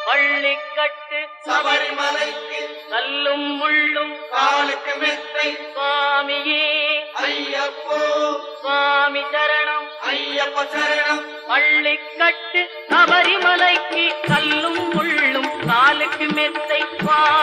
பள்ளிக்கட்டு சபரிமலைக்கு கல்லும் முள்ளும் காலுக்கு மெத்தை சுவாமியே ஐயப்போ சுவாமி சரணம் ஐயப்ப சரணம் பள்ளிக்கட்டு சபரிமலைக்கு கல்லும் முள்ளும் காலுக்கு மெத்தை சுவாமி